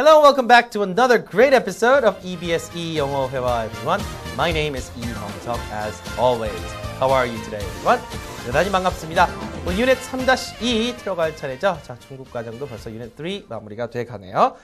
Hello, welcome back to another great episode of EBSe 영어회화, everyone. My name is 이형석, as always. How are you today, everyone? 대단히 반갑습니다. 유닛 3-2 들어갈 차례죠. 자, 중국 과정도 벌써 유닛 3 마무리가 돼가네요.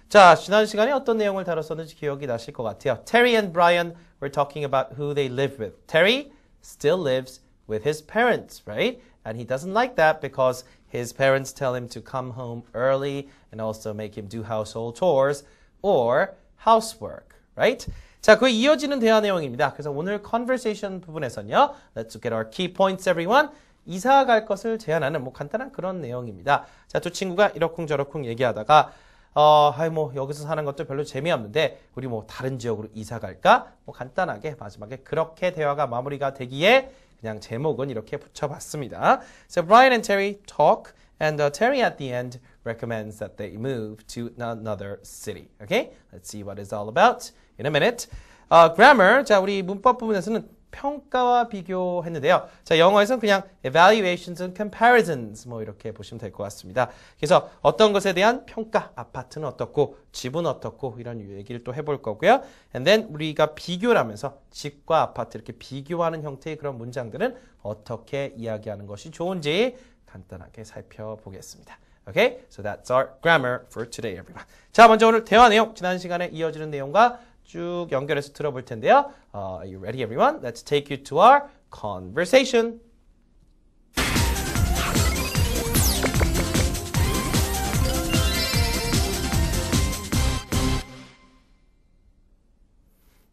자, 지난 시간에 어떤 내용을 다뤘었는지 기억이 나실 것 같아요. Terry and Brian were talking about who they live with. Terry still lives with his parents, right? And he doesn't like that because his parents tell him to come home early and also make him do household chores or housework, right? 자, 그 이어지는 대화 내용입니다. 그래서 오늘 conversation 부분에서는요. Let's look at our key points, everyone. 이사 갈 것을 제안하는 뭐 간단한 그런 내용입니다. 자, 두 친구가 이러쿵저러쿵 얘기하다가 여기서 사는 것도 별로 재미없는데 우리 뭐 다른 지역으로 이사 갈까? 뭐 간단하게 마지막에 그렇게 대화가 마무리가 되기에 그냥 제목은 이렇게 붙여봤습니다. So Brian and Terry talk, and Terry at the end recommends that they move to another city. Okay? Let's see what it's all about in a minute. Grammar, 자 우리 문법 부분에서는 평가와 비교했는데요. 자 영어에서는 그냥 evaluations and comparisons 뭐 이렇게 보시면 될 것 같습니다. 그래서 어떤 것에 대한 평가, 아파트는 어떻고 집은 어떻고 이런 얘기를 또 해볼 거고요. And then 우리가 비교를 하면서 집과 아파트 이렇게 비교하는 형태의 그런 문장들은 어떻게 이야기하는 것이 좋은지 간단하게 살펴보겠습니다. Okay? So that's our grammar for today, everyone. 자 먼저 오늘 대화 내용, 지난 시간에 이어지는 내용과 쭉 연결해서 들어볼 텐데요. Are you ready, everyone? Let's take you to our conversation.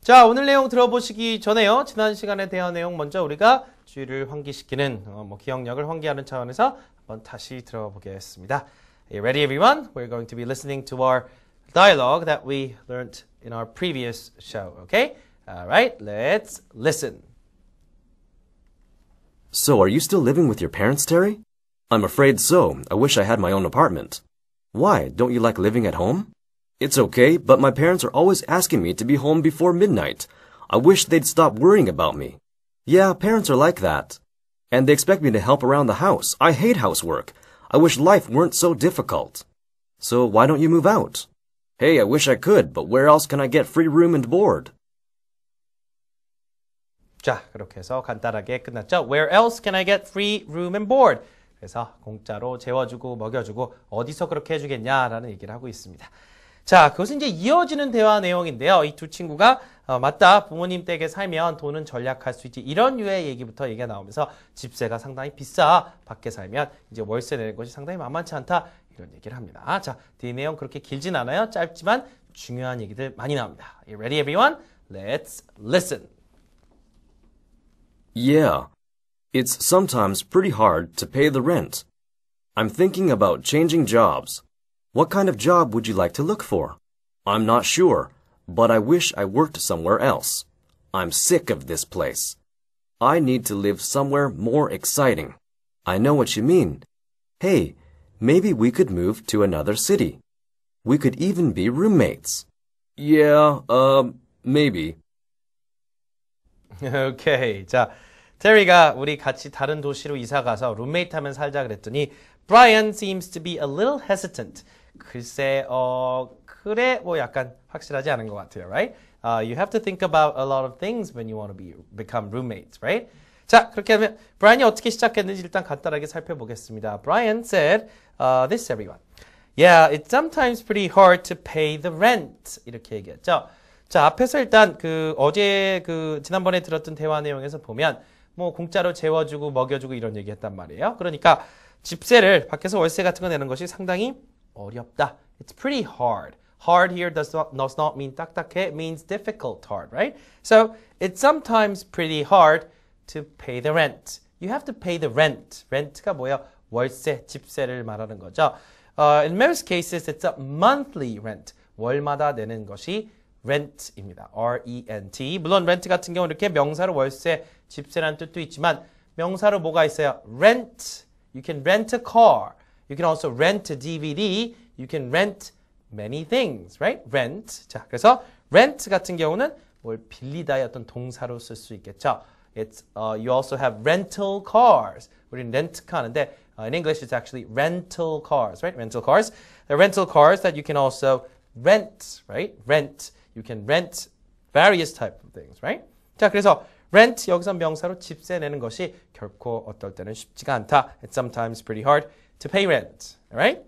자, 오늘 내용 들어보시기 전에요. 지난 시간에 대화 내용 먼저 우리가 주의를 환기시키는 기억력을 환기하는 차원에서 한번 다시 들어보겠습니다. Are you ready, everyone? We're going to be listening to our dialogue that we learned in our previous show, okay? All right, let's listen. So, are you still living with your parents, Terry? I'm afraid so. I wish I had my own apartment. Why? Don't you like living at home? It's okay, but my parents are always asking me to be home before midnight. I wish they'd stop worrying about me. Yeah, parents are like that. And they expect me to help around the house. I hate housework. I wish life weren't so difficult. So, why don't you move out? Hey, I wish I could, but where else can I get free room and board? 자, 그렇게 해서 간단하게 끝났죠. Where else can I get free room and board? 그래서 공짜로 재워주고 먹여주고 어디서 그렇게 해주겠냐라는 얘기를 하고 있습니다. 자, 그것은 이제 이어지는 대화 내용인데요. 이 두 친구가 맞다, 부모님 댁에 살면 돈은 절약할 수 있지. 이런 류의 얘기부터 얘기가 나오면서 집세가 상당히 비싸. 밖에 살면 이제 월세 내는 것이 상당히 만만치 않다. 이런 얘기를 합니다. 자, 이 내용 그렇게 길진 않아요. 짧지만 중요한 얘기들 많이 나옵니다. Are you ready, everyone? Let's listen. Yeah, it's sometimes pretty hard to pay the rent. I'm thinking about changing jobs. What kind of job would you like to look for? I'm not sure, but I wish I worked somewhere else. I'm sick of this place. I need to live somewhere more exciting. I know what you mean. Hey, maybe we could move to another city. We could even be roommates. Yeah, maybe. Okay. 자, 테리가 우리 같이 다른 도시로 이사 가서 룸메이트 하면 살자 그랬더니 Brian seems to be a little hesitant. 글쎄, 그래, 뭐 약간 확실하지 않은 것 같아요, right? You have to think about a lot of things when you want to become roommates, right? 자, 그렇게 하면 브라이언이 어떻게 시작했는지 일단 간단하게 살펴보겠습니다. Brian said this, everyone. Yeah, it's sometimes pretty hard to pay the rent. 이렇게 얘기했죠. 자, 앞에서 일단 어제 지난번에 들었던 대화 내용에서 보면 뭐 공짜로 재워주고 먹여주고 이런 얘기했단 말이에요. 그러니까 집세를 밖에서 월세 같은 거 내는 것이 상당히 어렵다. It's pretty hard. Hard here does not mean 딱딱해. It means difficult hard, right? So it's sometimes pretty hard to pay the rent. You have to pay the rent. rent가 뭐예요? 월세, 집세를 말하는 거죠. In most cases, it's a monthly rent. 월마다 내는 것이 rent입니다. R-E-N-T. 물론 rent 같은 경우는 이렇게 명사로 월세, 집세라는 뜻도 있지만 명사로 뭐가 있어요? rent. You can rent a car. You can also rent a DVD. You can rent many things, right? rent. 자, 그래서 rent 같은 경우는 뭘 빌리다의 어떤 동사로 쓸 수 있겠죠. It's you also have rental cars. 우리는 렌트카 하는데 in English it's actually rental cars, right? rental cars. The rental cars that you can also rent, right? Rent. You can rent various type of things, right? 자, 그래서 rent 여기서 명사로 집세 내는 것이 결코 어떨 때는 쉽지가 않다. It's sometimes pretty hard to pay rent, alright?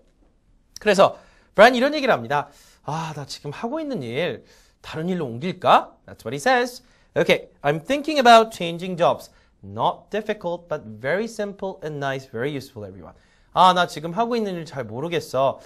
그래서 브라이언이 이런 얘기를 합니다. 아, 나 지금 하고 있는 일 다른 일로 옮길까? That's what he says. Okay, I'm thinking about changing jobs. Not difficult, but very simple and nice, very useful, everyone. 아, 나 지금 하고 있는 일 잘 모르겠어.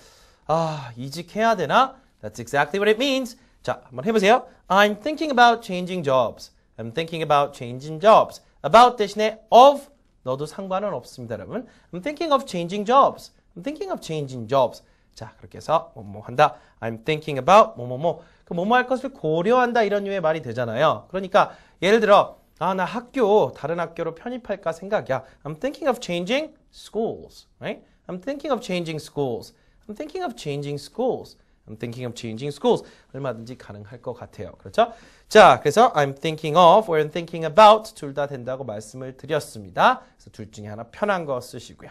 아, 이직해야 되나? That's exactly what it means. 자, 한번 해보세요. I'm thinking about changing jobs. I'm thinking about changing jobs. About 대신에 of 넣어도 상관은 없습니다, 여러분. I'm thinking of changing jobs. I'm thinking of changing jobs. 자, 그렇게 해서 뭐뭐 한다. I'm thinking about 뭐뭐뭐. 그 뭐뭐 할 것을 고려한다 이런 류의 말이 되잖아요. 그러니까 예를 들어 아, 나 학교 다른 학교로 편입할까 생각이야. I'm thinking of changing schools, right? I'm thinking of changing schools. I'm thinking of changing schools. I'm thinking of changing schools. 얼마든지 가능할 것 같아요. 그렇죠? 자, 그래서 I'm thinking of or I'm thinking about 둘 다 된다고 말씀을 드렸습니다. 그래서 둘 중에 하나 편한 거 쓰시고요.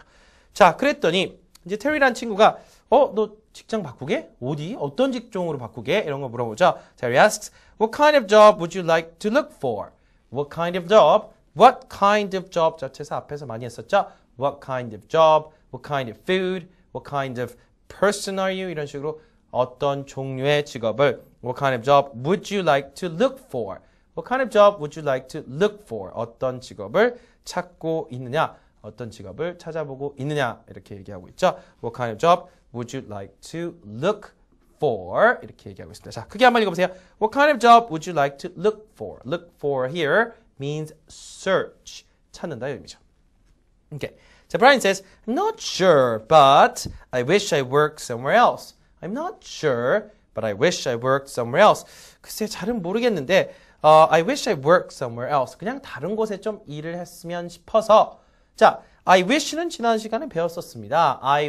자, 그랬더니 이제 테리란 친구가 너 직장 바꾸게? 어디? 어떤 직종으로 바꾸게? 이런 거 물어보죠. 자, he asks, what kind of job would you like to look for? What kind of job? What kind of job? 자체에서 앞에서 많이 했었죠. What kind of job? What kind of food? What kind of person are you? 이런 식으로 어떤 종류의 직업을 What kind of job would you like to look for? What kind of job would you like to look for? 어떤 직업을 찾고 있느냐? 어떤 직업을 찾아보고 있느냐? 이렇게 얘기하고 있죠. What kind of job would you like to look for? 이렇게 얘기하고 있습니다. 자, 크게 한번 읽어보세요. What kind of job would you like to look for? Look for here means search. 찾는다 이 의미죠. Okay. 자, Brian says, I'm not sure, but I wish I worked somewhere else. I'm not sure, but I wish I worked somewhere else. 글쎄, 잘은 모르겠는데, I wish I worked somewhere else. 그냥 다른 곳에 좀 일을 했으면 싶어서. 자, I wish는 지난 시간에 배웠었습니다. I